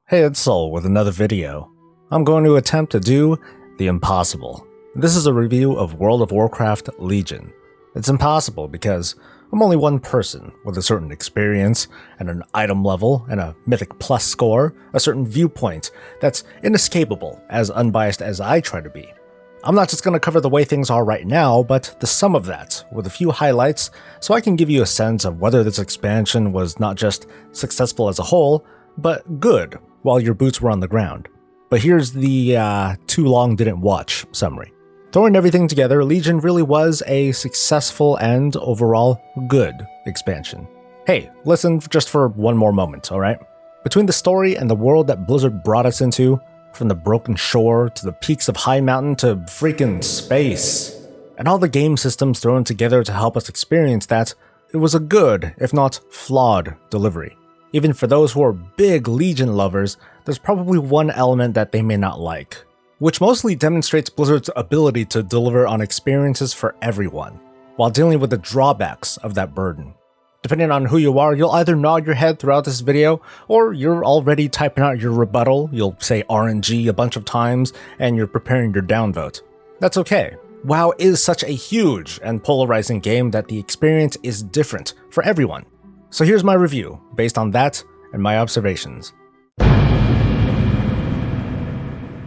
Hey, it's Soul with another video. I'm going to attempt to do the impossible. This is a review of World of Warcraft Legion. It's impossible because I'm only one person with a certain experience and an item level and a Mythic Plus score, a certain viewpoint that's inescapable as unbiased as I try to be. I'm not just going to cover the way things are right now, but the sum of that, with a few highlights, so I can give you a sense of whether this expansion was not just successful as a whole, but good while your boots were on the ground. But here's the too long didn't watch summary. Throwing everything together, Legion really was a successful and overall good expansion. Hey, listen just for one more moment, alright? Between the story and the world that Blizzard brought us into, from the broken shore to the peaks of High Mountain to freaking space, and all the game systems thrown together to help us experience that, it was a good, if not flawed, delivery. Even for those who are big Legion lovers, there's probably one element that they may not like, which mostly demonstrates Blizzard's ability to deliver on experiences for everyone, while dealing with the drawbacks of that burden. Depending on who you are, you'll either nod your head throughout this video, or you're already typing out your rebuttal. You'll say RNG a bunch of times, and you're preparing your downvote. That's okay. WoW is such a huge and polarizing game that the experience is different for everyone. So here's my review, based on that and my observations.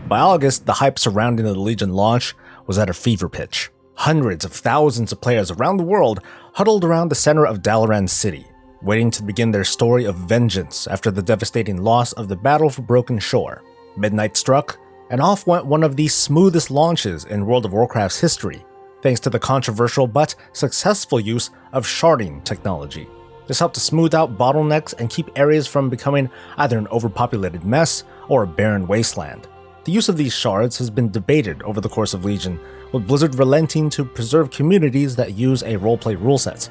By August, the hype surrounding the Legion launch was at a fever pitch. Hundreds of thousands of players around the world huddled around the center of Dalaran City, waiting to begin their story of vengeance after the devastating loss of the Battle for Broken Shore. Midnight struck, and off went one of the smoothest launches in World of Warcraft's history, thanks to the controversial but successful use of sharding technology. This helped to smooth out bottlenecks and keep areas from becoming either an overpopulated mess or a barren wasteland. The use of these shards has been debated over the course of Legion, with Blizzard relenting to preserve communities that use a roleplay rule set.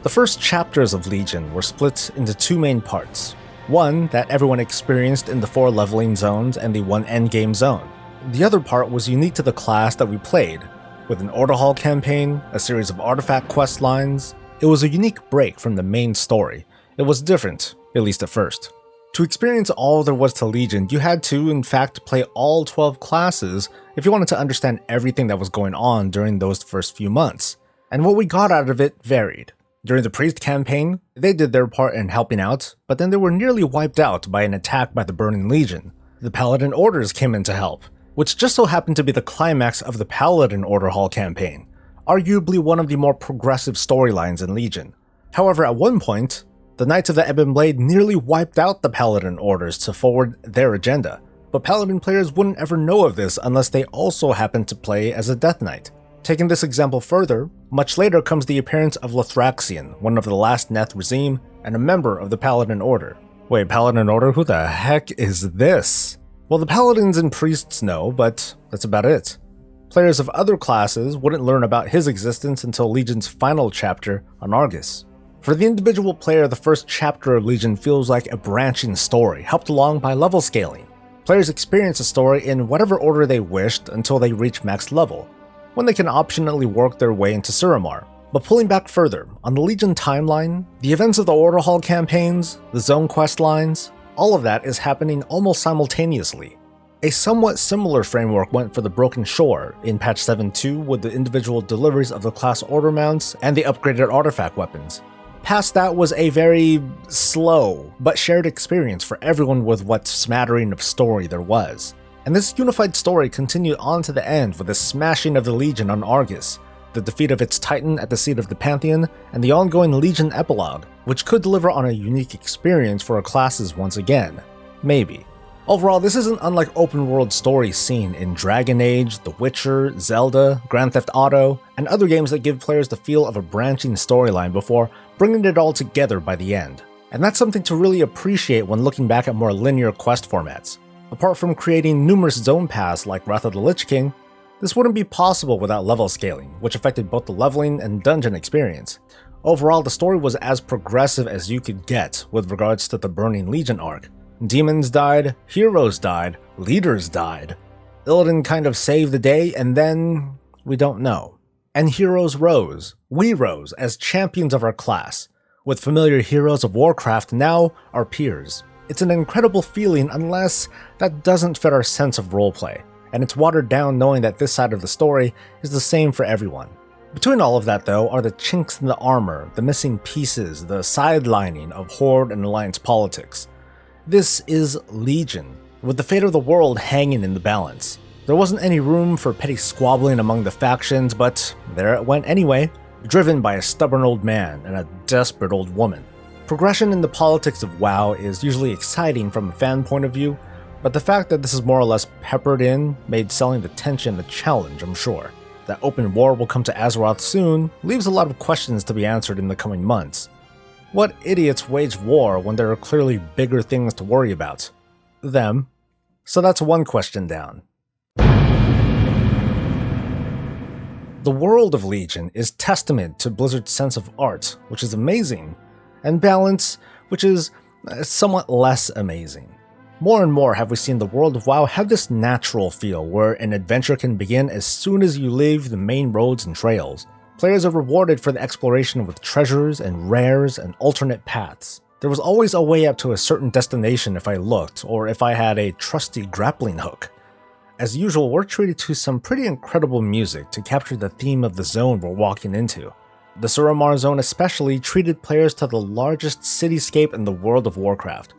The first chapters of Legion were split into two main parts. One that everyone experienced in the 4 leveling zones and the 1 endgame zone. The other part was unique to the class that we played, with an Order Hall campaign, a series of artifact quest lines. It was a unique break from the main story. It was different, at least at first. To experience all there was to Legion, you had to, in fact, play all 12 classes if you wanted to understand everything that was going on during those first few months. And what we got out of it varied. During the Priest campaign, they did their part in helping out, but then they were nearly wiped out by an attack by the Burning Legion. The Paladin Orders came in to help, which just so happened to be the climax of the Paladin Order Hall campaign, arguably one of the more progressive storylines in Legion. However, at one point, the Knights of the Ebon Blade nearly wiped out the Paladin Orders to forward their agenda, but Paladin players wouldn't ever know of this unless they also happened to play as a Death Knight. Taking this example further, much later comes the appearance of Lothraxion, one of the last Nethrezim, and a member of the Paladin Order. Wait, Paladin Order? Who the heck is this? Well, the Paladins and Priests know, but that's about it. Players of other classes wouldn't learn about his existence until Legion's final chapter on Argus. For the individual player, the first chapter of Legion feels like a branching story, helped along by level scaling. Players experience a story in whatever order they wished until they reach max level, when they can optionally work their way into Suramar. But pulling back further, on the Legion timeline, the events of the Order Hall campaigns, the zone quest lines, all of that is happening almost simultaneously. A somewhat similar framework went for the Broken Shore in patch 7.2 with the individual deliveries of the class order mounts and the upgraded artifact weapons. Past that was a very slow but shared experience for everyone with what smattering of story there was. And this unified story continued on to the end with the smashing of the Legion on Argus, the defeat of its Titan at the seat of the Pantheon, and the ongoing Legion epilogue, which could deliver on a unique experience for our classes once again. Maybe. Overall, this isn't unlike open-world stories seen in Dragon Age, The Witcher, Zelda, Grand Theft Auto, and other games that give players the feel of a branching storyline before bringing it all together by the end. And that's something to really appreciate when looking back at more linear quest formats. Apart from creating numerous zone paths like Wrath of the Lich King, this wouldn't be possible without level scaling, which affected both the leveling and dungeon experience. Overall, the story was as progressive as you could get with regards to the Burning Legion arc. Demons died, heroes died, leaders died. Illidan kind of saved the day, and then we don't know. And heroes rose. We rose as champions of our class, with familiar heroes of Warcraft now our peers. It's an incredible feeling unless that doesn't fit our sense of roleplay, and it's watered down knowing that this side of the story is the same for everyone. Between all of that though are the chinks in the armor, the missing pieces, the sidelining of Horde and Alliance politics. This is Legion, with the fate of the world hanging in the balance. There wasn't any room for petty squabbling among the factions, but there it went anyway, driven by a stubborn old man and a desperate old woman. Progression in the politics of WoW is usually exciting from a fan point of view, but the fact that this is more or less peppered in made selling the tension a challenge, I'm sure. That open war will come to Azeroth soon leaves a lot of questions to be answered in the coming months. What idiots wage war when there are clearly bigger things to worry about? Them. So that's one question down. The world of Legion is testament to Blizzard's sense of art, which is amazing, and balance, which is somewhat less amazing. More and more have we seen the world of WoW have this natural feel where an adventure can begin as soon as you leave the main roads and trails. Players are rewarded for the exploration with treasures and rares and alternate paths. There was always a way up to a certain destination if I looked, or if I had a trusty grappling hook. As usual, we're treated to some pretty incredible music to capture the theme of the zone we're walking into. The Suramar zone especially treated players to the largest cityscape in the World of Warcraft.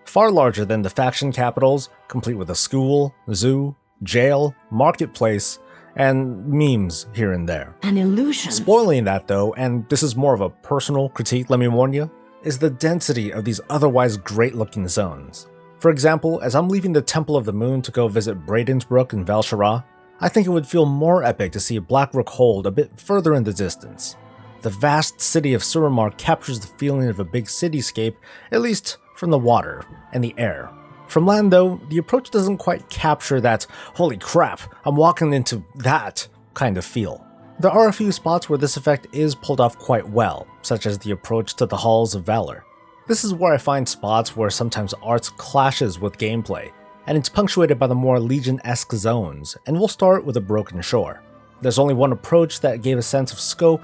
Far larger than the faction capitals, complete with a school, zoo, jail, marketplace, and memes here and there. An illusion. Spoiling that though, and this is more of a personal critique, let me warn you, is the density of these otherwise great-looking zones. For example, as I'm leaving the Temple of the Moon to go visit Bradensbrook in Val'sharah, I think it would feel more epic to see Blackrook Hold a bit further in the distance. The vast city of Suramar captures the feeling of a big cityscape, at least from the water and the air. From land though, the approach doesn't quite capture that, holy crap, I'm walking into that kind of feel. There are a few spots where this effect is pulled off quite well, such as the approach to the Halls of Valor. This is where I find spots where sometimes art clashes with gameplay, and it's punctuated by the more Legion-esque zones, and we'll start with a broken shore. There's only one approach that gave a sense of scope,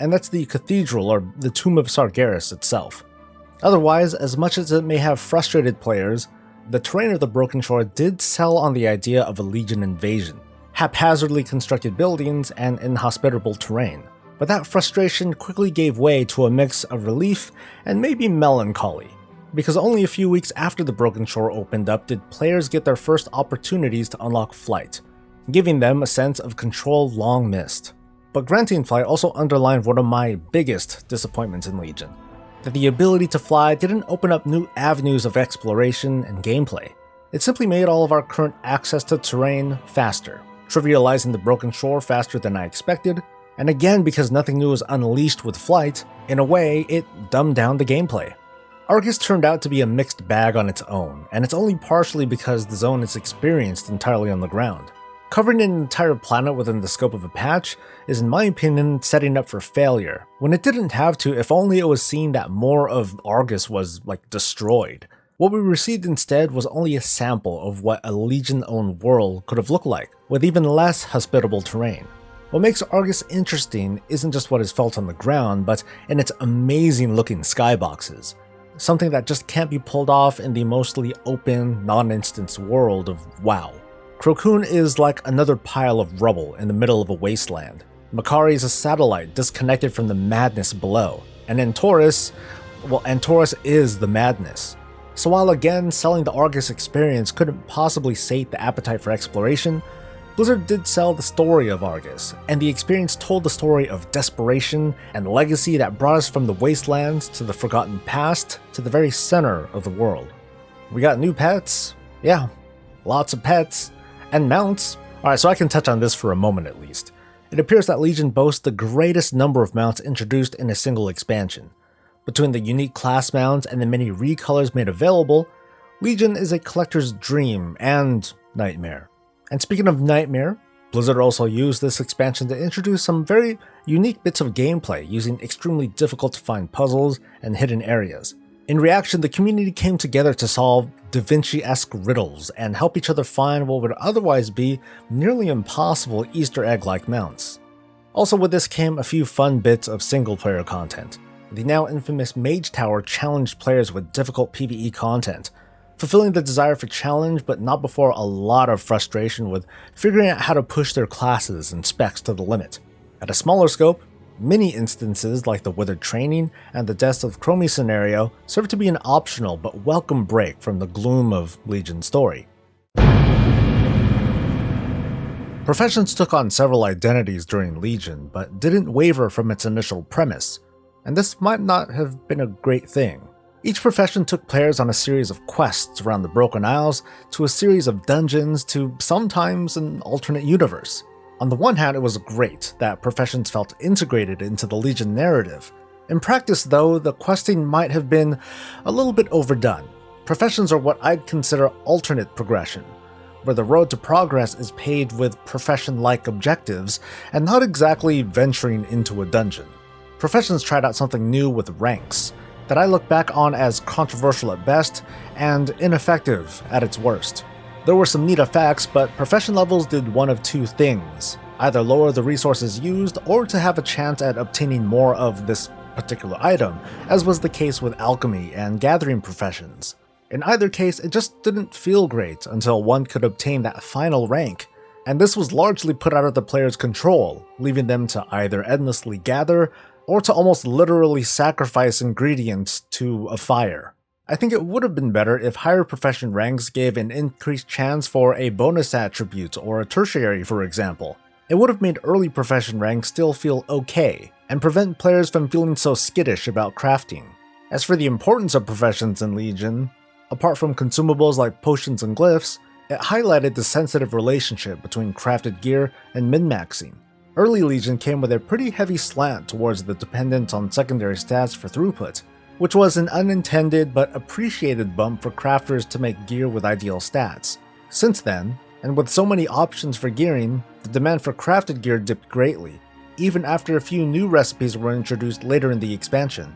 and that's the Cathedral or the Tomb of Sargeras itself. Otherwise, as much as it may have frustrated players, the terrain of the Broken Shore did sell on the idea of a Legion invasion, haphazardly constructed buildings and inhospitable terrain. But that frustration quickly gave way to a mix of relief and maybe melancholy, because only a few weeks after the Broken Shore opened up did players get their first opportunities to unlock flight, giving them a sense of control long missed. But granting flight also underlined one of my biggest disappointments in Legion, that the ability to fly didn't open up new avenues of exploration and gameplay. It simply made all of our current access to terrain faster, trivializing the Broken Shore faster than I expected, and again because nothing new was unleashed with flight, in a way it dumbed down the gameplay. Argus turned out to be a mixed bag on its own, and it's only partially because the zone is experienced entirely on the ground. Covering an entire planet within the scope of a patch is, in my opinion, setting up for failure, when it didn't have to if only it was seen that more of Argus was, destroyed. What we received instead was only a sample of what a Legion-owned world could have looked like, with even less hospitable terrain. What makes Argus interesting isn't just what is felt on the ground, but in its amazing-looking skyboxes. Something that just can't be pulled off in the mostly open, non-instanced world of WoW. Crocun is like another pile of rubble in the middle of a wasteland. Makari is a satellite disconnected from the madness below. And Antorus is the madness. So while again selling the Argus experience couldn't possibly sate the appetite for exploration, Blizzard did sell the story of Argus, and the experience told the story of desperation and legacy that brought us from the wastelands to the forgotten past to the very center of the world. We got new pets? Yeah, lots of pets. And mounts? Alright, so I can touch on this for a moment at least. It appears that Legion boasts the greatest number of mounts introduced in a single expansion. Between the unique class mounts and the many recolors made available, Legion is a collector's dream and nightmare. And speaking of nightmare, Blizzard also used this expansion to introduce some very unique bits of gameplay using extremely difficult to find puzzles and hidden areas. In reaction, the community came together to solve Da Vinci-esque riddles and help each other find what would otherwise be nearly impossible Easter egg-like mounts. Also with this came a few fun bits of single-player content. The now infamous Mage Tower challenged players with difficult PvE content, fulfilling the desire for challenge but not before a lot of frustration with figuring out how to push their classes and specs to the limit. At a smaller scope, mini instances like the Withered Training and the Deaths of Chromie scenario serve to be an optional but welcome break from the gloom of Legion's story. Professions took on several identities during Legion, but didn't waver from its initial premise, and this might not have been a great thing. Each profession took players on a series of quests around the Broken Isles, to a series of dungeons, to sometimes an alternate universe. On the one hand, it was great that professions felt integrated into the Legion narrative. In practice, though, the questing might have been a little bit overdone. Professions are what I'd consider alternate progression, where the road to progress is paved with profession-like objectives, and not exactly venturing into a dungeon. Professions tried out something new with ranks, that I look back on as controversial at best, and ineffective at its worst. There were some neat effects, but profession levels did one of two things: either lower the resources used, or to have a chance at obtaining more of this particular item, as was the case with alchemy and gathering professions. In either case, it just didn't feel great until one could obtain that final rank, and this was largely put out of the player's control, leaving them to either endlessly gather, or to almost literally sacrifice ingredients to a fire. I think it would have been better if higher profession ranks gave an increased chance for a bonus attribute or a tertiary, for example. It would have made early profession ranks still feel okay, and prevent players from feeling so skittish about crafting. As for the importance of professions in Legion, apart from consumables like potions and glyphs, it highlighted the sensitive relationship between crafted gear and min-maxing. Early Legion came with a pretty heavy slant towards the dependence on secondary stats for throughput, which was an unintended but appreciated bump for crafters to make gear with ideal stats. Since then, and with so many options for gearing, the demand for crafted gear dipped greatly, even after a few new recipes were introduced later in the expansion.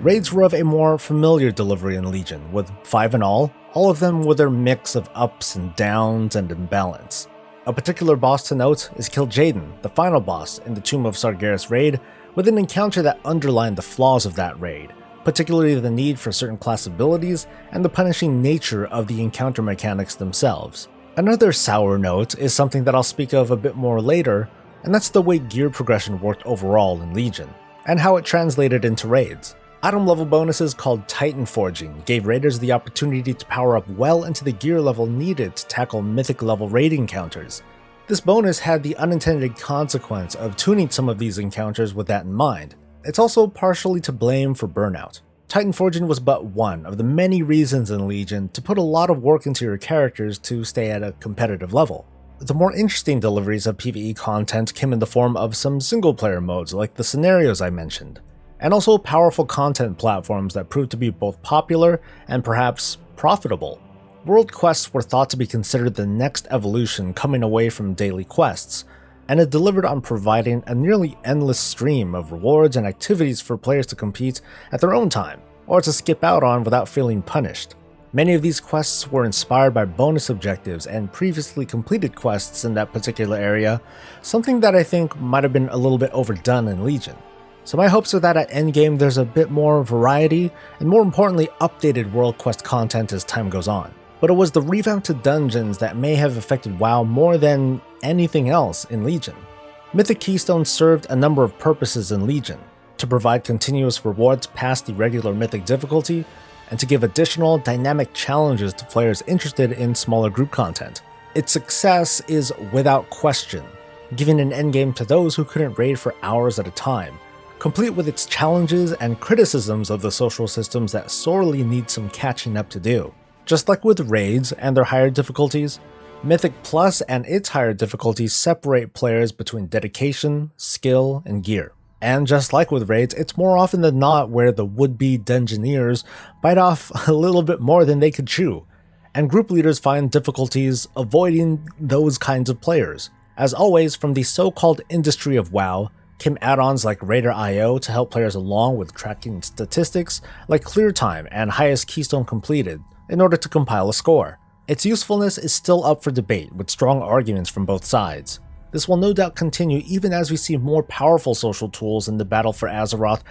Raids were of a more familiar delivery in Legion, with 5 in all of them with their mix of ups and downs and imbalance. A particular boss to note is kil'jaden, the final boss in the Tomb of Sargeras raid, with an encounter that underlined the flaws of that raid, particularly the need for certain class abilities and the punishing nature of the encounter mechanics themselves. Another sour note is something that I'll speak of a bit more later, and that's the way gear progression worked overall in Legion, and how it translated into raids. Item level bonuses called Titan Forging gave raiders the opportunity to power up well into the gear level needed to tackle mythic level raid encounters. This bonus had the unintended consequence of tuning some of these encounters with that in mind. It's also partially to blame for burnout. Titan Forging was but one of the many reasons in Legion to put a lot of work into your characters to stay at a competitive level. The more interesting deliveries of PvE content came in the form of some single player modes like the scenarios I mentioned, and also powerful content platforms that proved to be both popular and perhaps profitable. World quests were thought to be considered the next evolution coming away from daily quests, and it delivered on providing a nearly endless stream of rewards and activities for players to complete at their own time, or to skip out on without feeling punished. Many of these quests were inspired by bonus objectives and previously completed quests in that particular area, something that I think might have been a little bit overdone in Legion. So my hopes are that at endgame there's a bit more variety, and more importantly updated world quest content as time goes on. But it was the revamp to dungeons that may have affected WoW more than anything else in Legion. Mythic Keystone served a number of purposes in Legion, to provide continuous rewards past the regular Mythic difficulty, and to give additional dynamic challenges to players interested in smaller group content. Its success is without question, giving an endgame to those who couldn't raid for hours at a time, complete with its challenges and criticisms of the social systems that sorely need some catching up to do. Just like with raids and their higher difficulties, Mythic Plus and its higher difficulties separate players between dedication, skill, and gear. And just like with raids, it's more often than not where the would-be dungeoneers bite off a little bit more than they could chew, and group leaders find difficulties avoiding those kinds of players. As always, from the so-called industry of WoW, came add-ons like Raider.io to help players along with tracking statistics like clear time and highest keystone completed in order to compile a score. Its usefulness is still up for debate with strong arguments from both sides. This will no doubt continue even as we see more powerful social tools in the battle for Azeroth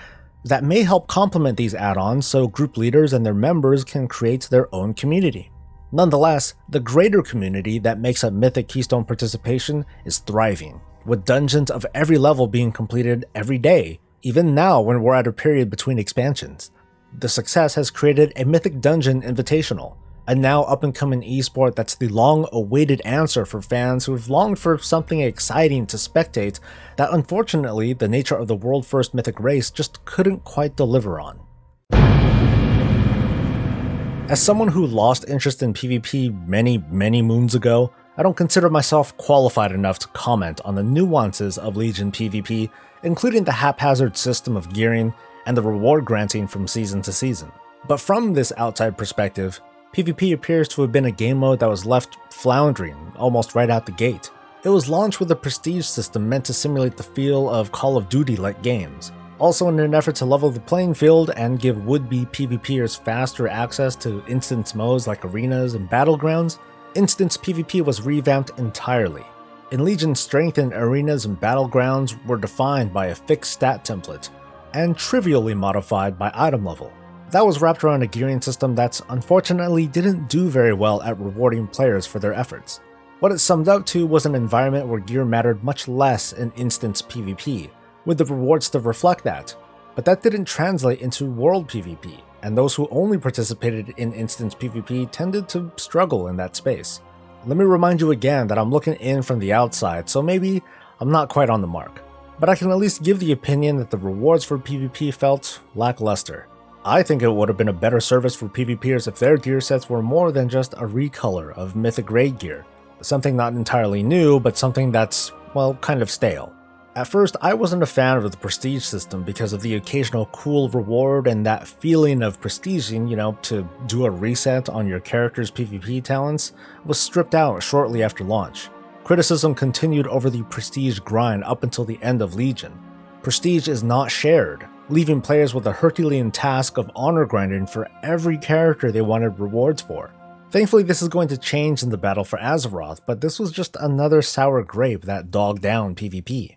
that may help complement these add-ons so group leaders and their members can create their own community. Nonetheless, the greater community that makes up Mythic Keystone participation is thriving, with dungeons of every level being completed every day, even now when we're at a period between expansions. The success has created a Mythic Dungeon Invitational, a now up-and-coming esport that's the long-awaited answer for fans who have longed for something exciting to spectate that unfortunately the nature of the world-first Mythic race just couldn't quite deliver on. As someone who lost interest in PvP many moons ago, I don't consider myself qualified enough to comment on the nuances of Legion PvP, including the haphazard system of gearing and the reward granting from season to season. But from this outside perspective, PvP appears to have been a game mode that was left floundering almost right out the gate. It was launched with a prestige system meant to simulate the feel of Call of Duty-like games. Also, in an effort to level the playing field and give would-be PvPers faster access to instance modes like arenas and battlegrounds, instance PvP was revamped entirely. In Legion, strength in arenas and battlegrounds were defined by a fixed stat template, and trivially modified by item level. That was wrapped around a gearing system that unfortunately didn't do very well at rewarding players for their efforts. What it summed up to was an environment where gear mattered much less in instance PvP, with the rewards to reflect that, but that didn't translate into world PvP, and those who only participated in instance PvP tended to struggle in that space. Let me remind you again that I'm looking in from the outside, so maybe I'm not quite on the mark, but I can at least give the opinion that the rewards for PvP felt lackluster. I think it would have been a better service for PvPers if their gear sets were more than just a recolor of Mythic raid gear, something not entirely new, but something that's, well, kind of stale. At first, I wasn't a fan of the prestige system because of the occasional cool reward and that feeling of prestiging, to do a reset on your character's PvP talents was stripped out shortly after launch. Criticism continued over the prestige grind up until the end of Legion. Prestige is not shared, leaving players with a Herculean task of honor grinding for every character they wanted rewards for. Thankfully, this is going to change in the battle for Azeroth, but this was just another sour grape that dogged down PvP.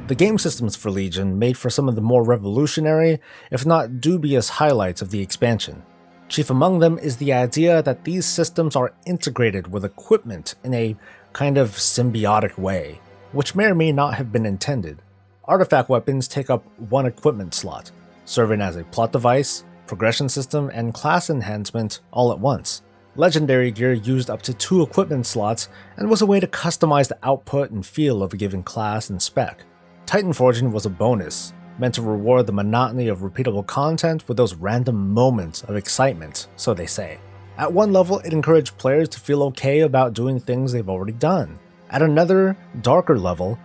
The game systems for Legion made for some of the more revolutionary, if not dubious highlights of the expansion. Chief among them is the idea that these systems are integrated with equipment in a kind of symbiotic way, which may or may not have been intended. Artifact weapons take up one equipment slot, serving as a plot device, progression system, and class enhancement all at once. Legendary gear used up to 2 equipment slots and was a way to customize the output and feel of a given class and spec. Titan Forging was a bonus, meant to reward the monotony of repeatable content with those random moments of excitement, so they say. At one level, it encouraged players to feel okay about doing things they've already done. At another, darker level,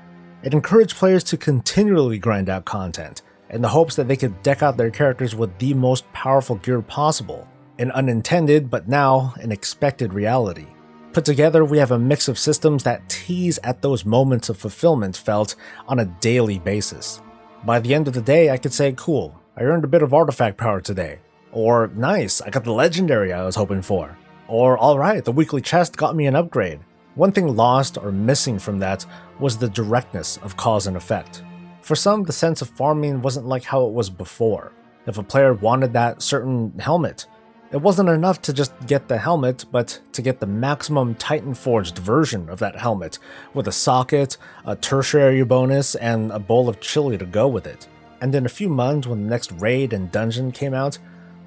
it encouraged players to continually grind out content, in the hopes that they could deck out their characters with the most powerful gear possible, an unintended but now an expected reality. Put together, we have a mix of systems that tease at those moments of fulfillment felt on a daily basis. By the end of the day, I could say, cool, I earned a bit of artifact power today. Or, nice, I got the legendary I was hoping for. Or, alright, the weekly chest got me an upgrade. One thing lost or missing from that was the directness of cause and effect. For some, the sense of farming wasn't like how it was before. If a player wanted that certain helmet, it wasn't enough to just get the helmet, but to get the maximum Titan-forged version of that helmet, with a socket, a tertiary bonus, and a bowl of chili to go with it. And in a few months, when the next raid and dungeon came out,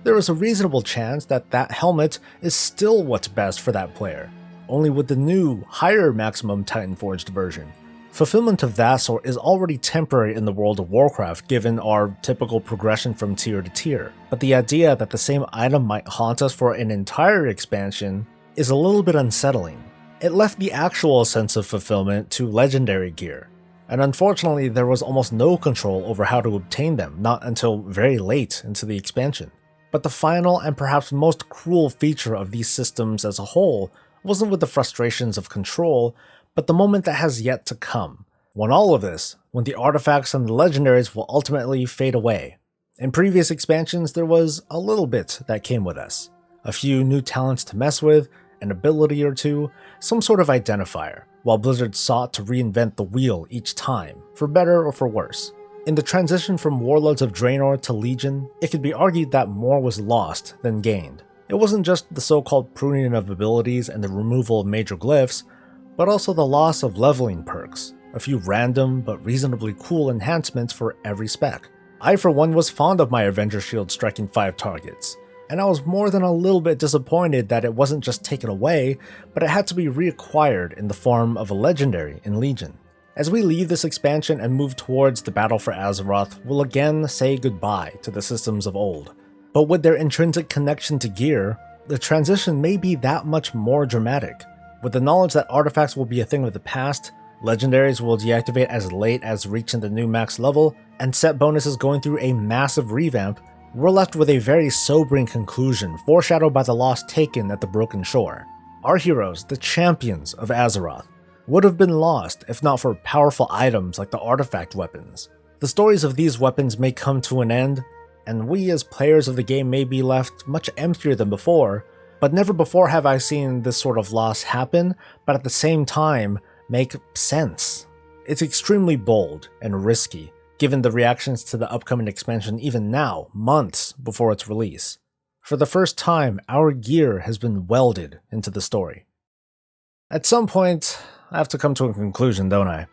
there was a reasonable chance that that helmet is still what's best for that player, only with the new, higher maximum Titan-forged version. Fulfillment of that sort is already temporary in the World of Warcraft given our typical progression from tier to tier, but the idea that the same item might haunt us for an entire expansion is a little bit unsettling. It left the actual sense of fulfillment to legendary gear, and unfortunately there was almost no control over how to obtain them, not until very late into the expansion. But the final and perhaps most cruel feature of these systems as a whole wasn't with the frustrations of control, but the moment that has yet to come, when the artifacts and the legendaries will ultimately fade away. In previous expansions, there was a little bit that came with us. A few new talents to mess with, an ability or two, some sort of identifier, while Blizzard sought to reinvent the wheel each time, for better or for worse. In the transition from Warlords of Draenor to Legion, it could be argued that more was lost than gained. It wasn't just the so-called pruning of abilities and the removal of major glyphs, but also the loss of leveling perks, a few random but reasonably cool enhancements for every spec. I for one was fond of my Avenger Shield striking 5 targets, and I was more than a little bit disappointed that it wasn't just taken away, but it had to be reacquired in the form of a legendary in Legion. As we leave this expansion and move towards the battle for Azeroth, we'll again say goodbye to the systems of old. But with their intrinsic connection to gear, the transition may be that much more dramatic. With the knowledge that artifacts will be a thing of the past, legendaries will deactivate as late as reaching the new max level, and set bonuses going through a massive revamp, we're left with a very sobering conclusion foreshadowed by the loss taken at the Broken Shore. Our heroes, the champions of Azeroth, would have been lost if not for powerful items like the artifact weapons. The stories of these weapons may come to an end, and we as players of the game may be left much emptier than before, but never before have I seen this sort of loss happen, but at the same time make sense. It's extremely bold and risky, given the reactions to the upcoming expansion even now, months before its release. For the first time, our gear has been welded into the story. At some point, I have to come to a conclusion, don't I?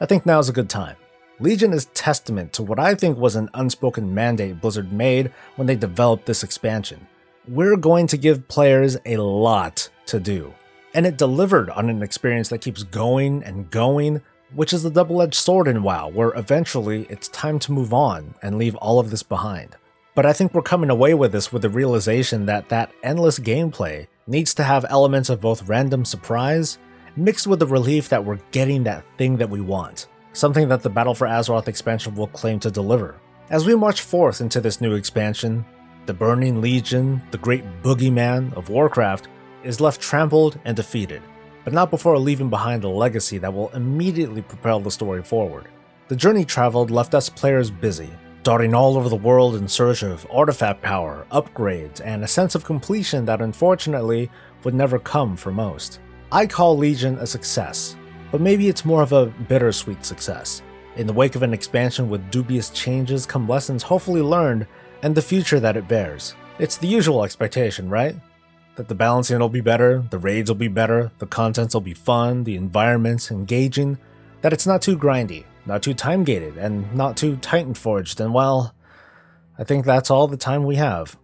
I think now's a good time. Legion is testament to what I think was an unspoken mandate Blizzard made when they developed this expansion. We're going to give players a lot to do. And it delivered on an experience that keeps going and going, which is the double-edged sword in WoW, where eventually it's time to move on and leave all of this behind. But I think we're coming away with this with the realization that that endless gameplay needs to have elements of both random surprise, mixed with the relief that we're getting that thing that we want, something that the Battle for Azeroth expansion will claim to deliver. As we march forth into this new expansion, the Burning Legion, the great boogeyman of Warcraft, is left trampled and defeated, but not before leaving behind a legacy that will immediately propel the story forward. The journey traveled left us players busy, darting all over the world in search of artifact power, upgrades, and a sense of completion that unfortunately would never come for most. I call Legion a success, but maybe it's more of a bittersweet success. In the wake of an expansion with dubious changes come lessons hopefully learned and the future that it bears. It's the usual expectation, right? That the balancing will be better, the raids will be better, the contents will be fun, the environments engaging, that it's not too grindy, not too time-gated, and not too Titan-forged, and well, I think that's all the time we have.